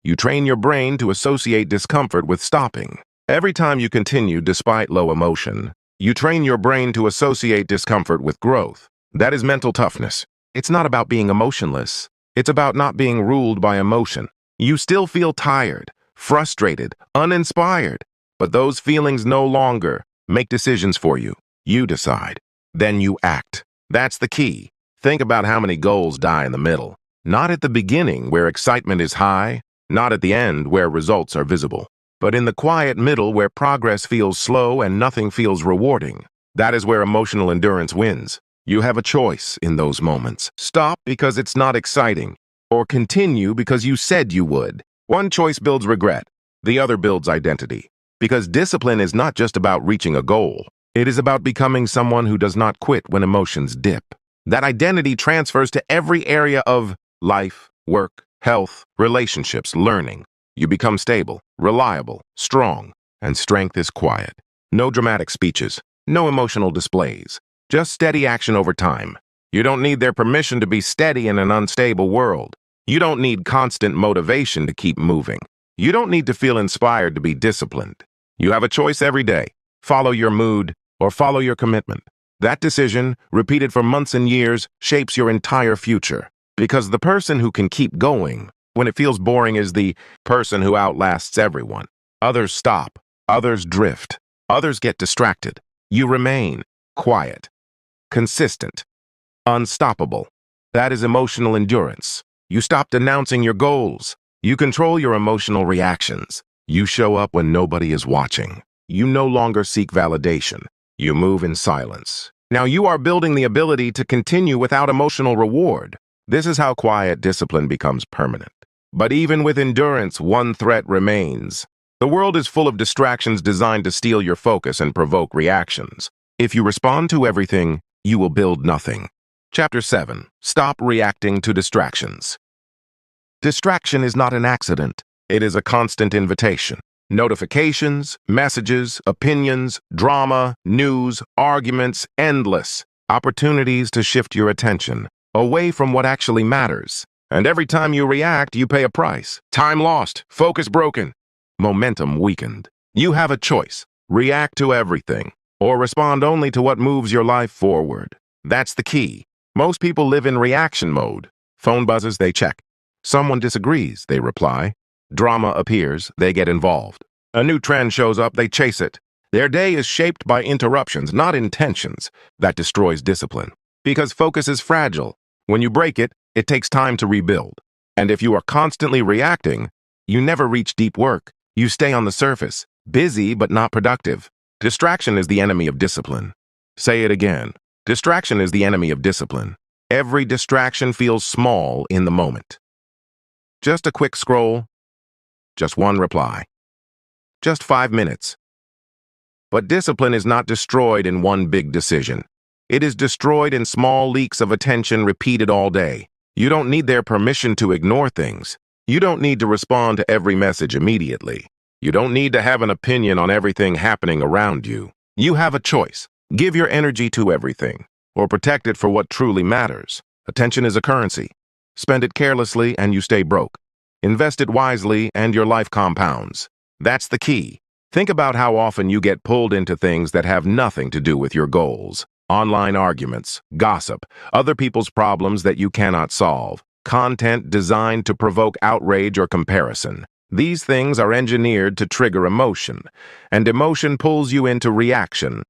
you train your brain to associate discomfort with stopping. Every time you continue despite low emotion, you train your brain to associate discomfort with growth. That is mental toughness. It's not about being emotionless. It's about not being ruled by emotion. You still feel tired, frustrated, uninspired, but those feelings no longer make decisions for you. You decide. Then you act. That's the key. Think about how many goals die in the middle. Not at the beginning, where excitement is high, not at the end, where results are visible, but in the quiet middle, where progress feels slow and nothing feels rewarding. That is where emotional endurance wins. You have a choice in those moments. Stop because it's not exciting, or continue because you said you would. One choice builds regret, the other builds identity. Because discipline is not just about reaching a goal. It is about becoming someone who does not quit when emotions dip. That identity transfers to every area of life, work, health, relationships, learning. You become stable, reliable, strong, and strength is quiet. No dramatic speeches, no emotional displays, just steady action over time. You don't need their permission to be steady in an unstable world. You don't need constant motivation to keep moving. You don't need to feel inspired to be disciplined. You have a choice every day. Follow your mood or follow your commitment. That decision, repeated for months and years, shapes your entire future. Because the person who can keep going when it feels boring is the person who outlasts everyone. Others stop. Others drift. Others get distracted. You remain quiet, consistent, unstoppable. That is emotional endurance. You stopped announcing your goals. You control your emotional reactions. You show up when nobody is watching. You no longer seek validation. You move in silence. Now you are building the ability to continue without emotional reward. This is how quiet discipline becomes permanent. But even with endurance, one threat remains. The world is full of distractions designed to steal your focus and provoke reactions. If you respond to everything, you will build nothing. Chapter 7. Stop reacting to distractions. Distraction is not an accident. It is a constant invitation. Notifications, messages, opinions, drama, news, arguments, endless. Opportunities to shift your attention away from what actually matters. And every time you react, you pay a price. Time lost, focus broken, momentum weakened. You have a choice. React to everything, or respond only to what moves your life forward. That's the key. Most people live in reaction mode. Phone buzzes, they check. Someone disagrees, they reply. Drama appears, they get involved. A new trend shows up, they chase it. Their day is shaped by interruptions, not intentions. That destroys discipline. Because focus is fragile. When you break it, it takes time to rebuild. And if you are constantly reacting, you never reach deep work. You stay on the surface, busy but not productive. Distraction is the enemy of discipline. Say it again. Distraction is the enemy of discipline. Every distraction feels small in the moment. Just a quick scroll, just one reply, just 5 minutes. But discipline is not destroyed in one big decision. It is destroyed in small leaks of attention repeated all day. You don't need their permission to ignore things. You don't need to respond to every message immediately. You don't need to have an opinion on everything happening around you. You have a choice. Give your energy to everything, or protect it for what truly matters. Attention is a currency. Spend it carelessly and you stay broke. Invest it wisely and your life compounds. That's the key. Think about how often you get pulled into things that have nothing to do with your goals. Online arguments, gossip, other people's problems that you cannot solve, content designed to provoke outrage or comparison. These things are engineered to trigger emotion, and emotion pulls you into reaction.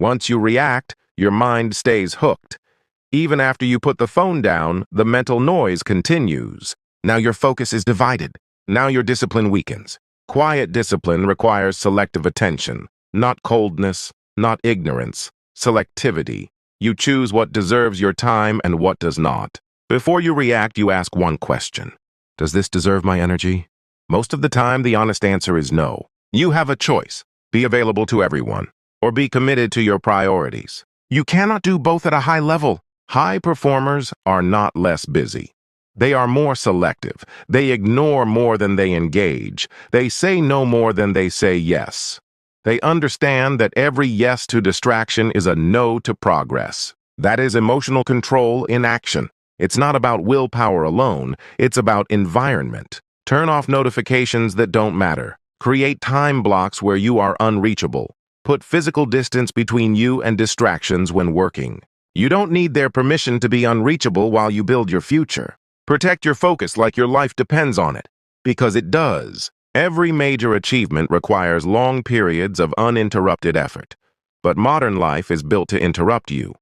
Once you react, your mind stays hooked. Even after you put the phone down, the mental noise continues. Now your focus is divided. Now your discipline weakens. Quiet discipline requires selective attention, not coldness, not ignorance, selectivity. You choose what deserves your time and what does not. Before you react, you ask one question. Does this deserve my energy? Most of the time, the honest answer is no. You have a choice. Be available to everyone, or be committed to your priorities. You cannot do both at a high level. High performers are not less busy. They are more selective. They ignore more than they engage. They say no more than they say yes. They understand that every yes to distraction is a no to progress. That is emotional control in action. It's not about willpower alone. It's about environment. Turn off notifications that don't matter. Create time blocks where you are unreachable. Put physical distance between you and distractions when working. You don't need their permission to be unreachable while you build your future. Protect your focus like your life depends on it, because it does. Every major achievement requires long periods of uninterrupted effort. but modern life is built to interrupt you.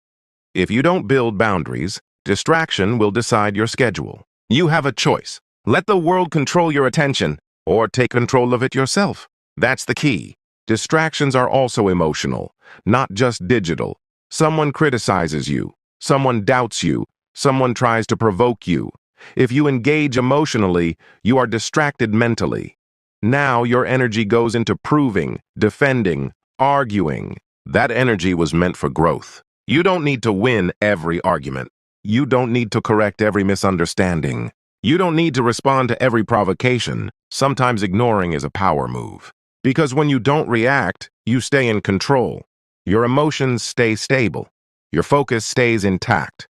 If you don't build boundaries, distraction will decide your schedule. You have a choice. Let the world control your attention, or take control of it yourself. That's the key. Distractions are also emotional, not just digital. Someone criticizes you, someone doubts you, someone tries to provoke you. If you engage emotionally, you are distracted mentally. Now your energy goes into proving, defending, arguing. That energy was meant for growth. You don't need to win every argument. You don't need to correct every misunderstanding. You don't need to respond to every provocation. Sometimes ignoring is a power move. Because when you don't react, you stay in control. Your emotions stay stable. Your focus stays intact.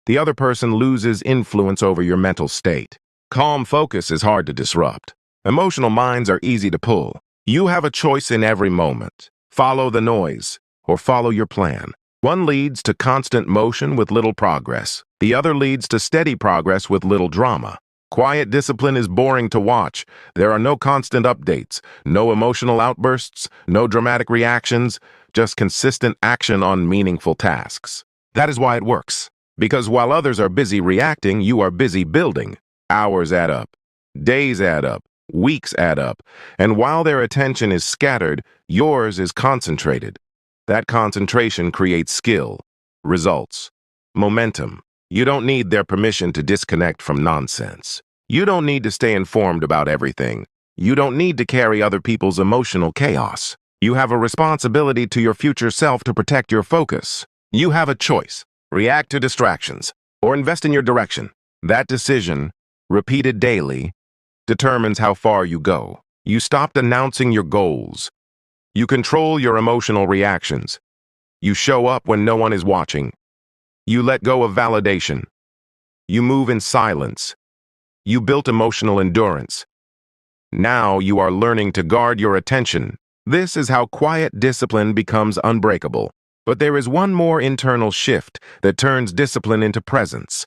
The other person loses influence over your mental state. Calm focus is hard to disrupt. Emotional minds are easy to pull. You have a choice in every moment. Follow the noise, or follow your plan. One leads to constant motion with little progress. The other leads to steady progress with little drama. Quiet discipline is boring to watch. There are no constant updates, no emotional outbursts, no dramatic reactions, just consistent action on meaningful tasks. That is why it works. Because while others are busy reacting, you are busy building. Hours add up. Days add up. Weeks add up. And while their attention is scattered, yours is concentrated. That concentration creates skill, results, momentum. You don't need their permission to disconnect from nonsense. You don't need to stay informed about everything. You don't need to carry other people's emotional chaos. You have a responsibility to your future self to protect your focus. You have a choice. React to distractions, or invest in your direction. That decision, repeated daily, determines how far you go. You stopped announcing your goals. You control your emotional reactions. You show up when no one is watching. You let go of validation. You move in silence. You built emotional endurance. Now you are learning to guard your attention. This is how quiet discipline becomes unbreakable. But there is one more internal shift that turns discipline into presence.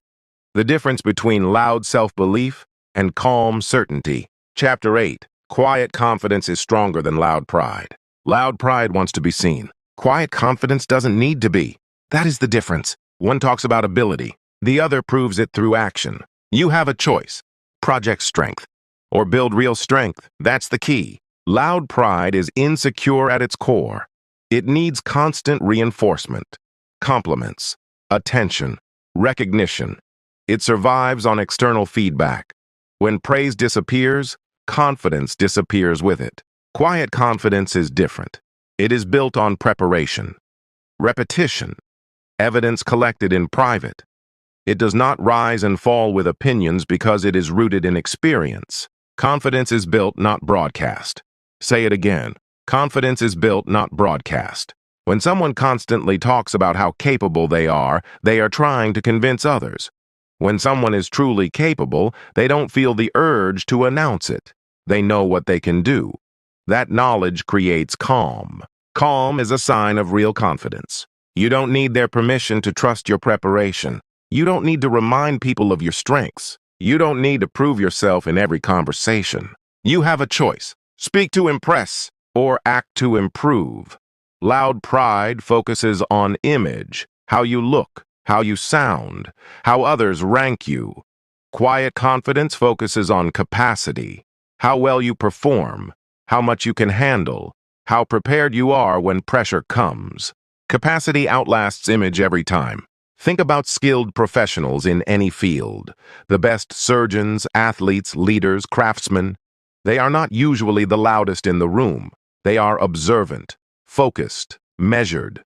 The difference between loud self-belief and calm certainty. Chapter 8. Quiet confidence is stronger than loud pride. Loud pride wants to be seen. Quiet confidence doesn't need to be. That is the difference. One talks about ability. The other proves it through action. You have a choice. Project strength. Or build real strength. That's the key. Loud pride is insecure at its core. It needs constant reinforcement, compliments, attention, recognition. It survives on external feedback. When praise disappears, confidence disappears with it. Quiet confidence is different. It is built on preparation, repetition, evidence collected in private. It does not rise and fall with opinions because it is rooted in experience. Confidence is built, not broadcast. Say it again. Confidence is built, not broadcast. When someone constantly talks about how capable they are trying to convince others. When someone is truly capable, they don't feel the urge to announce it. They know what they can do. That knowledge creates calm. Calm is a sign of real confidence. You don't need their permission to trust your preparation. You don't need to remind people of your strengths. You don't need to prove yourself in every conversation. You have a choice. Speak to impress, or act to improve. Loud pride focuses on image, how you look, how you sound, how others rank you. Quiet confidence focuses on capacity, how well you perform, how much you can handle, how prepared you are when pressure comes. Capacity outlasts image every time. Think about skilled professionals in any field. The best surgeons, athletes, leaders, craftsmen. They are not usually the loudest in the room. They are observant, focused, measured.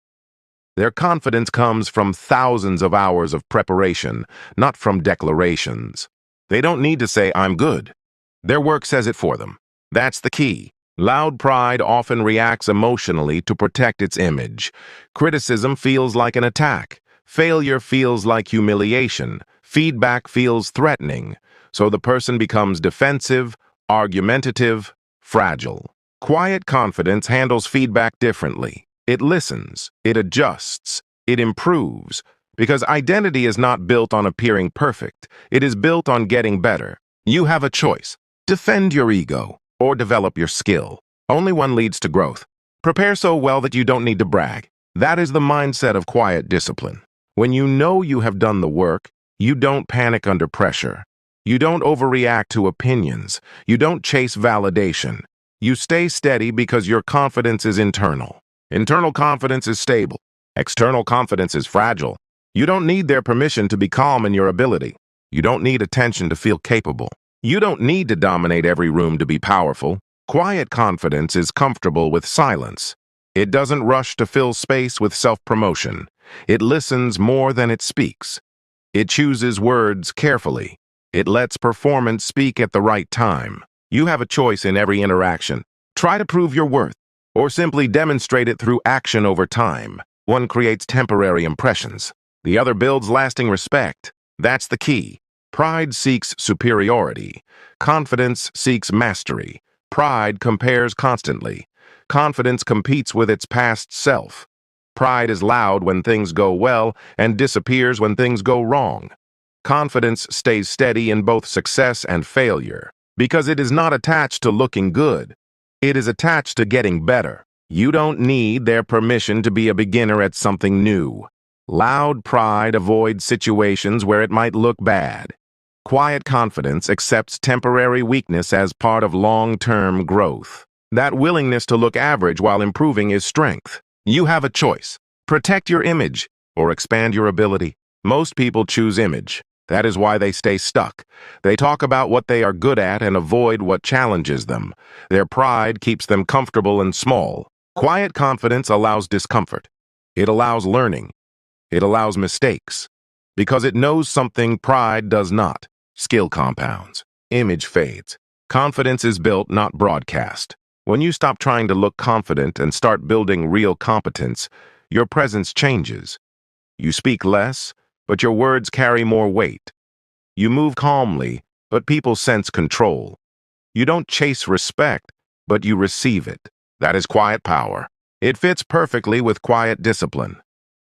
Their confidence comes from thousands of hours of preparation, not from declarations. They don't need to say, "I'm good." Their work says it for them. That's the key. Loud pride often reacts emotionally to protect its image. Criticism feels like an attack. Failure feels like humiliation. Feedback feels threatening. So the person becomes defensive, argumentative, fragile. Quiet confidence handles feedback differently. It listens, it adjusts, it improves, because identity is not built on appearing perfect. It is built on getting better. You have a choice. Defend your ego or develop your skill. Only one leads to growth. Prepare so well that you don't need to brag. That is the mindset of quiet discipline. When you know you have done the work, you don't panic under pressure. You don't overreact to opinions. You don't chase validation. You stay steady because your confidence is internal. Internal confidence is stable. External confidence is fragile. You don't need their permission to be calm in your ability. You don't need attention to feel capable. You don't need to dominate every room to be powerful. Quiet confidence is comfortable with silence. It doesn't rush to fill space with self-promotion. It listens more than it speaks. It chooses words carefully. It lets performance speak at the right time. You have a choice in every interaction. Try to prove your worth, or simply demonstrate it through action over time. One creates temporary impressions. The other builds lasting respect. That's the key. Pride seeks superiority. Confidence seeks mastery. Pride compares constantly. Confidence competes with its past self. Pride is loud when things go well and disappears when things go wrong. Confidence stays steady in both success and failure because it is not attached to looking good. It is attached to getting better. You don't need their permission to be a beginner at something new. Loud pride avoids situations where it might look bad. Quiet confidence accepts temporary weakness as part of long-term growth. That willingness to look average while improving is strength. You have a choice. Protect your image or expand your ability. Most people choose image. That is why they stay stuck. They talk about what they are good at and avoid what challenges them. Their pride keeps them comfortable and small. Quiet confidence allows discomfort. It allows learning. It allows mistakes. Because it knows something pride does not. Skill compounds. Image fades. Confidence is built, not broadcast. When you stop trying to look confident and start building real competence, your presence changes. You speak less, but your words carry more weight. You move calmly, but people sense control. You don't chase respect, but you receive it. That is quiet power. It fits perfectly with quiet discipline.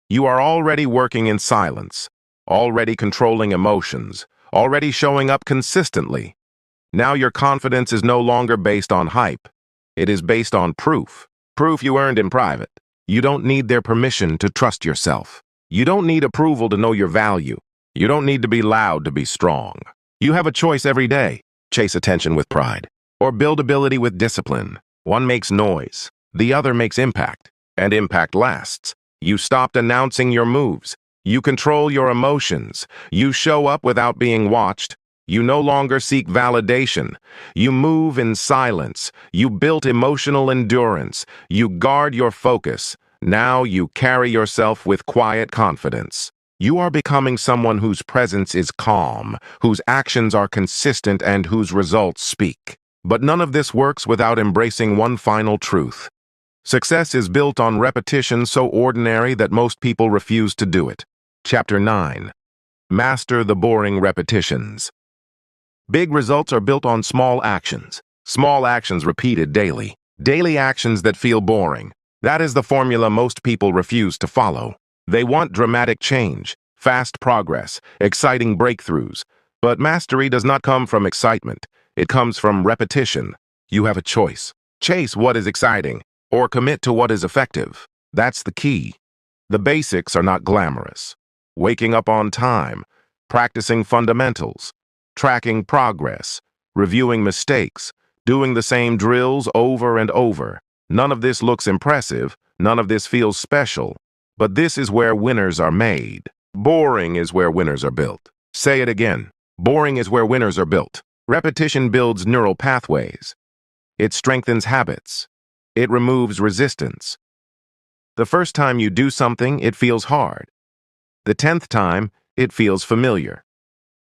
You are already working in silence, already controlling emotions, already showing up consistently. Now your confidence is no longer based on hype. It is based on proof. Proof you earned in private. You don't need their permission to trust yourself. You don't need approval to know your value. You don't need to be loud to be strong. You have a choice every day. Chase attention with pride, or build ability with discipline. One makes noise, the other makes impact, and impact lasts. You stopped announcing your moves. You control your emotions. You show up without being watched. You no longer seek validation. You move in silence. You built emotional endurance. You guard your focus. Now you carry yourself with quiet confidence. You are becoming someone whose presence is calm, whose actions are consistent, and whose results speak. But none of this works without embracing one final truth. Success is built on repetition so ordinary that most people refuse to do it. Chapter 9. Master the boring repetitions. Big results are built on small actions. Small actions repeated daily. Daily actions that feel boring. That is the formula most people refuse to follow. They want dramatic change, fast progress, exciting breakthroughs. But mastery does not come from excitement. It comes from repetition. You have a choice. Chase what is exciting, or commit to what is effective. That's the key. The basics are not glamorous. Waking up on time, practicing fundamentals, tracking progress, reviewing mistakes, doing the same drills over and over. None of this looks impressive, none of this feels special, but this is where winners are made. Boring is where winners are built. Say it again. Boring is where winners are built. Repetition builds neural pathways. It strengthens habits. It removes resistance. The first time you do something, it feels hard. The 10th time, it feels familiar.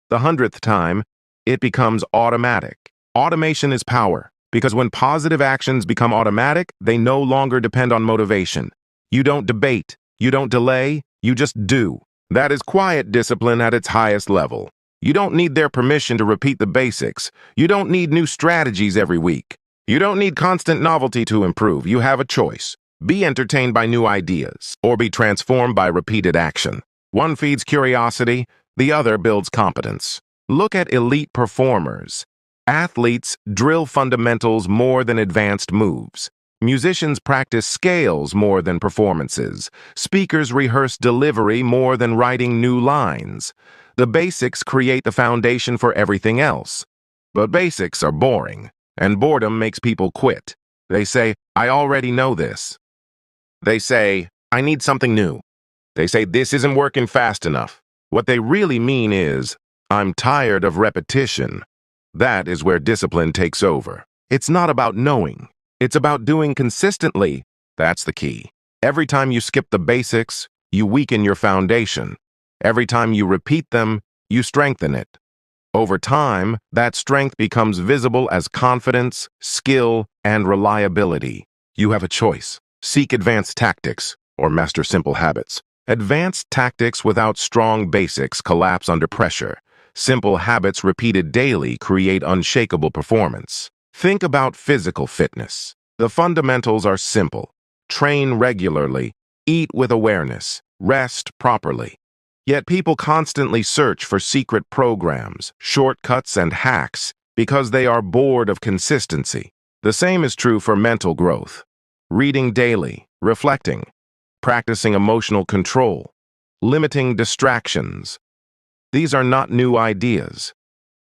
The 100th time, it becomes automatic. Automation is power, because when positive actions become automatic, they no longer depend on motivation. You don't debate, you don't delay, you just do. That is quiet discipline at its highest level. You don't need their permission to repeat the basics. You don't need new strategies every week. You don't need constant novelty to improve. You have a choice. Be entertained by new ideas, or be transformed by repeated action. One feeds curiosity, the other builds competence. Look at elite performers. Athletes drill fundamentals more than advanced moves. Musicians practice scales more than performances. Speakers rehearse delivery more than writing new lines. The basics create the foundation for everything else. But basics are boring, and boredom makes people quit. They say, I already know this. They say, I need something new. They say, this isn't working fast enough. What they really mean is, I'm tired of repetition. That is where discipline takes over. It's not about knowing. It's about doing consistently. That's the key. Every time you skip the basics, you weaken your foundation. Every time you repeat them, you strengthen it. Over time, that strength becomes visible as confidence, skill, and reliability. You have a choice. Seek advanced tactics or master simple habits. Advanced tactics without strong basics collapse under pressure. Simple habits repeated daily create unshakable performance. Think about physical fitness. The fundamentals are simple. Train regularly, eat with awareness, rest properly. Yet people constantly search for secret programs, shortcuts, and hacks because they are bored of consistency. The same is true for mental growth. Reading daily, reflecting, practicing emotional control, limiting distractions. These are not new ideas.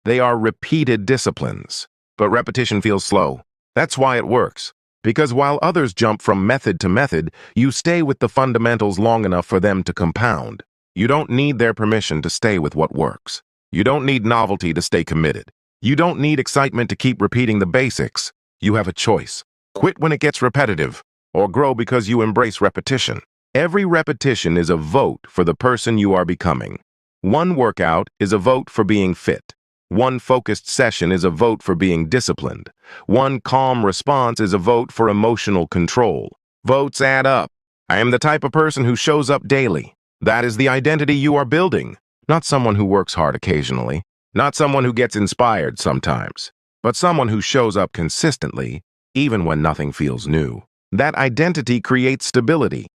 They are repeated disciplines. But repetition feels slow. That's why it works. Because while others jump from method to method, you stay with the fundamentals long enough for them to compound. You don't need their permission to stay with what works. You don't need novelty to stay committed. You don't need excitement to keep repeating the basics. You have a choice. Quit when it gets repetitive, or grow because you embrace repetition. Every repetition is a vote for the person you are becoming. One workout is a vote for being fit. One focused session is a vote for being disciplined. One calm response is a vote for emotional control. Votes add up. I am the type of person who shows up daily. That is the identity you are building. Not someone who works hard occasionally. Not someone who gets inspired sometimes. But someone who shows up consistently, even when nothing feels new. That identity creates stability.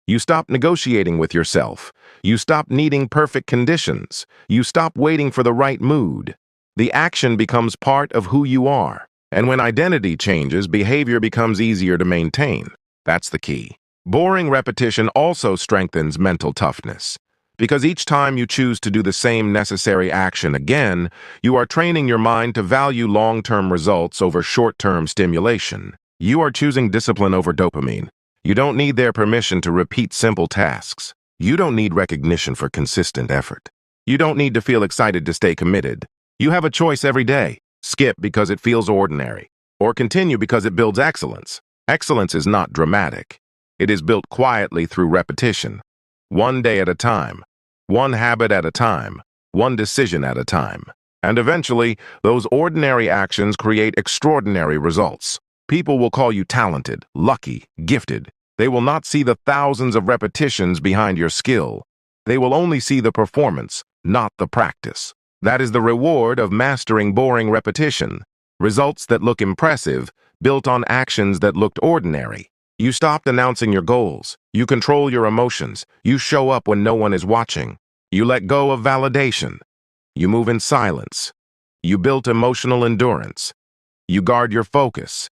You stop negotiating with yourself. You stop needing perfect conditions. You stop waiting for the right mood. The action becomes part of who you are. And when identity changes, behavior becomes easier to maintain. That's the key. Boring repetition also strengthens mental toughness. Because each time you choose to do the same necessary action again, you are training your mind to value long-term results over short-term stimulation. You are choosing discipline over dopamine. You don't need their permission to repeat simple tasks. You don't need recognition for consistent effort. You don't need to feel excited to stay committed. You have a choice every day. Skip because it feels ordinary, or continue because it builds excellence. Excellence is not dramatic. It is built quietly through repetition. One day at a time, one habit at a time, one decision at a time. And eventually, those ordinary actions create extraordinary results. People will call you talented, lucky, gifted. They will not see the thousands of repetitions behind your skill. They will only see the performance, not the practice. That is the reward of mastering boring repetition. Results that look impressive, built on actions that looked ordinary. You stopped announcing your goals. You control your emotions. You show up when no one is watching. You let go of validation. You move in silence. You built emotional endurance. You guard your focus.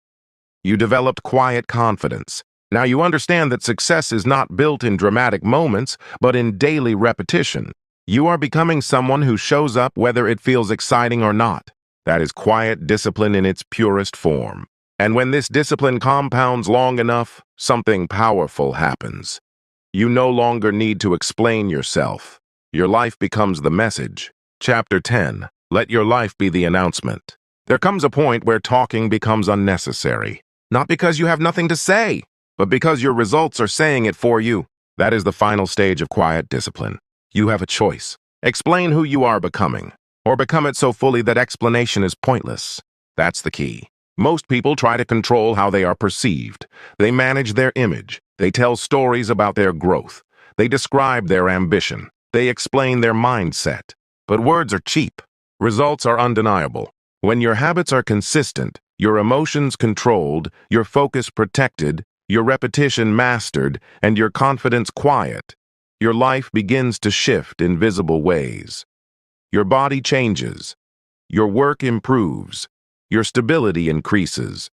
You developed quiet confidence. Now you understand that success is not built in dramatic moments, but in daily repetition. You are becoming someone who shows up whether it feels exciting or not. That is quiet discipline in its purest form. And when this discipline compounds long enough, something powerful happens. You no longer need to explain yourself. Your life becomes the message. Chapter 10. Let your life be the announcement. There comes a point where talking becomes unnecessary. Not because you have nothing to say, but because your results are saying it for you. That is the final stage of quiet discipline. You have a choice. Explain who you are becoming, or become it so fully that explanation is pointless. That's the key. Most people try to control how they are perceived. They manage their image. They tell stories about their growth. They describe their ambition. They explain their mindset. But words are cheap. Results are undeniable. When your habits are consistent, your emotions controlled, your focus protected, your repetition mastered, and your confidence quiet, your life begins to shift in visible ways. Your body changes. Your work improves. Your stability increases.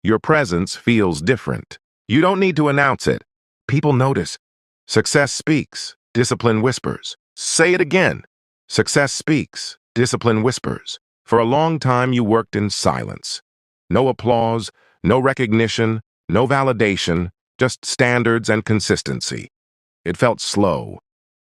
Your presence feels different. You don't need to announce it. People notice. Success speaks. Discipline whispers. Say it again. Success speaks. Discipline whispers. For a long time, you worked in silence. No applause, no recognition, no validation, just standards and consistency. It felt slow.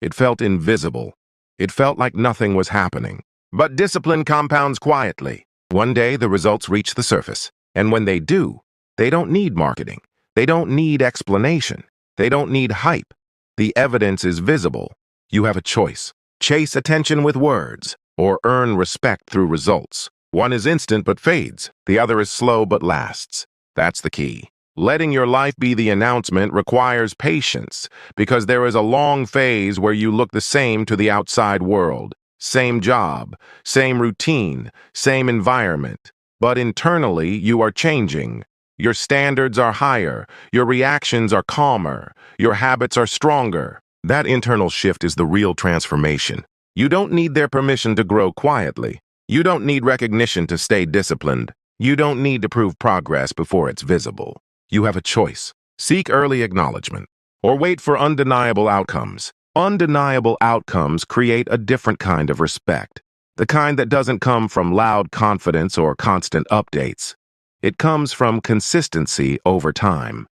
It felt invisible. It felt like nothing was happening. But discipline compounds quietly. One day, the results reach the surface. And when they do, they don't need marketing. They don't need explanation. They don't need hype. The evidence is visible. You have a choice. Chase attention with words, or earn respect through results. One is instant but fades. The other is slow but lasts. That's the key. Letting your life be the announcement requires patience, because there is a long phase where you look the same to the outside world. Same job, same routine, same environment. But internally, you are changing. Your standards are higher. Your reactions are calmer. Your habits are stronger. That internal shift is the real transformation. You don't need their permission to grow quietly. You don't need recognition to stay disciplined. You don't need to prove progress before it's visible. You have a choice. Seek early acknowledgement, or wait for undeniable outcomes. Undeniable outcomes create a different kind of respect, the kind that doesn't come from loud confidence or constant updates. It comes from consistency over time.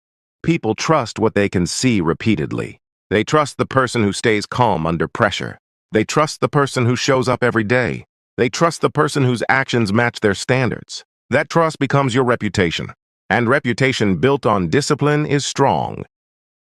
People trust what they can see repeatedly. They trust the person who stays calm under pressure. They trust the person who shows up every day. They trust the person whose actions match their standards. That trust becomes your reputation. And reputation built on discipline is strong,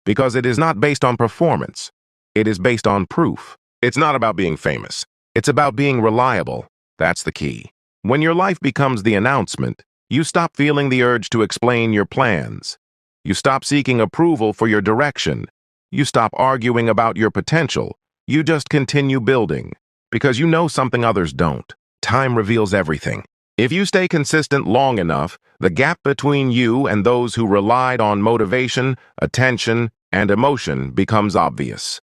because it is not based on performance. It is based on proof. It's not about being famous. It's about being reliable. That's the key. When your life becomes the announcement, you stop feeling the urge to explain your plans. You stop seeking approval for your direction. You stop arguing about your potential. You just continue building, because you know something others don't. Time reveals everything. If you stay consistent long enough, the gap between you and those who relied on motivation, attention, and emotion becomes obvious.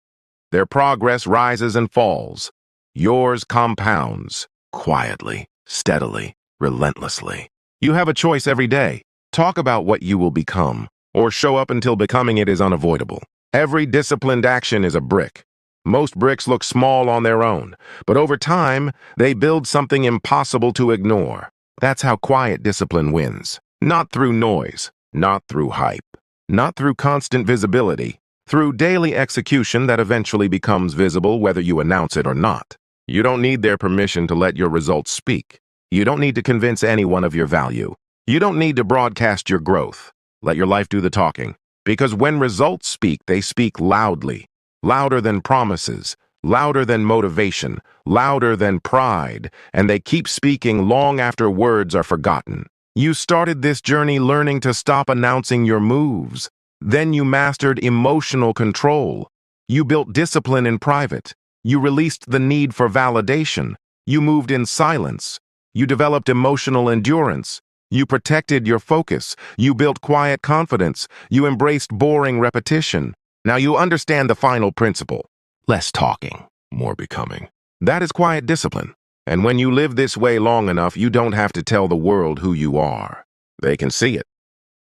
Their progress rises and falls. Yours compounds, quietly, steadily, relentlessly. You have a choice every day. Talk about what you will become, or show up until becoming it is unavoidable. Every disciplined action is a brick. Most bricks look small on their own, but over time, they build something impossible to ignore. That's how quiet discipline wins. Not through noise, not through hype, not through constant visibility, through daily execution that eventually becomes visible whether you announce it or not. You don't need their permission to let your results speak. You don't need to convince anyone of your value. You don't need to broadcast your growth. Let your life do the talking. Because when results speak, they speak loudly. Louder than promises, louder than motivation, louder than pride, and they keep speaking long after words are forgotten. You started this journey learning to stop announcing your moves. Then you mastered emotional control. You built discipline in private. You released the need for validation. You moved in silence. You developed emotional endurance. You protected your focus. You built quiet confidence. You embraced boring repetition. Now you understand the final principle. Less talking, more becoming. That is quiet discipline. And when you live this way long enough, you don't have to tell the world who you are. They can see it.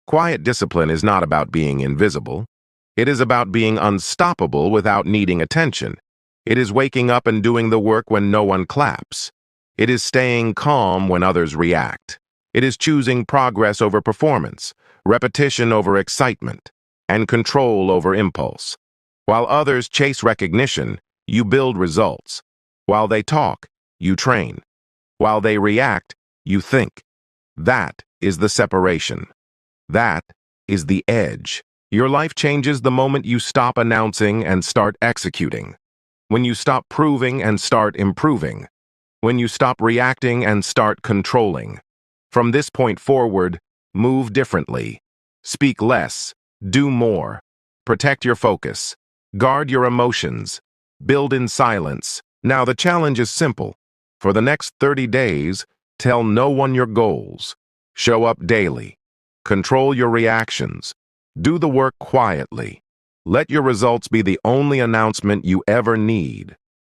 Quiet discipline is not about being invisible. It is about being unstoppable without needing attention. It is waking up and doing the work when no one claps. It is staying calm when others react. It is choosing progress over performance, repetition over excitement, and control over impulse. While others chase recognition, you build results. While they talk, you train. While they react, you think. That is the separation. That is the edge. Your life changes the moment you stop announcing and start executing. When you stop proving and start improving. When you stop reacting and start controlling. From this point forward, move differently. Speak less. Do more. Protect your focus. Guard your emotions. Build in silence. Now the challenge is simple. For the next 30 days, tell no one your goals. Show up daily. Control your reactions. Do the work quietly. Let your results be the only announcement you ever need.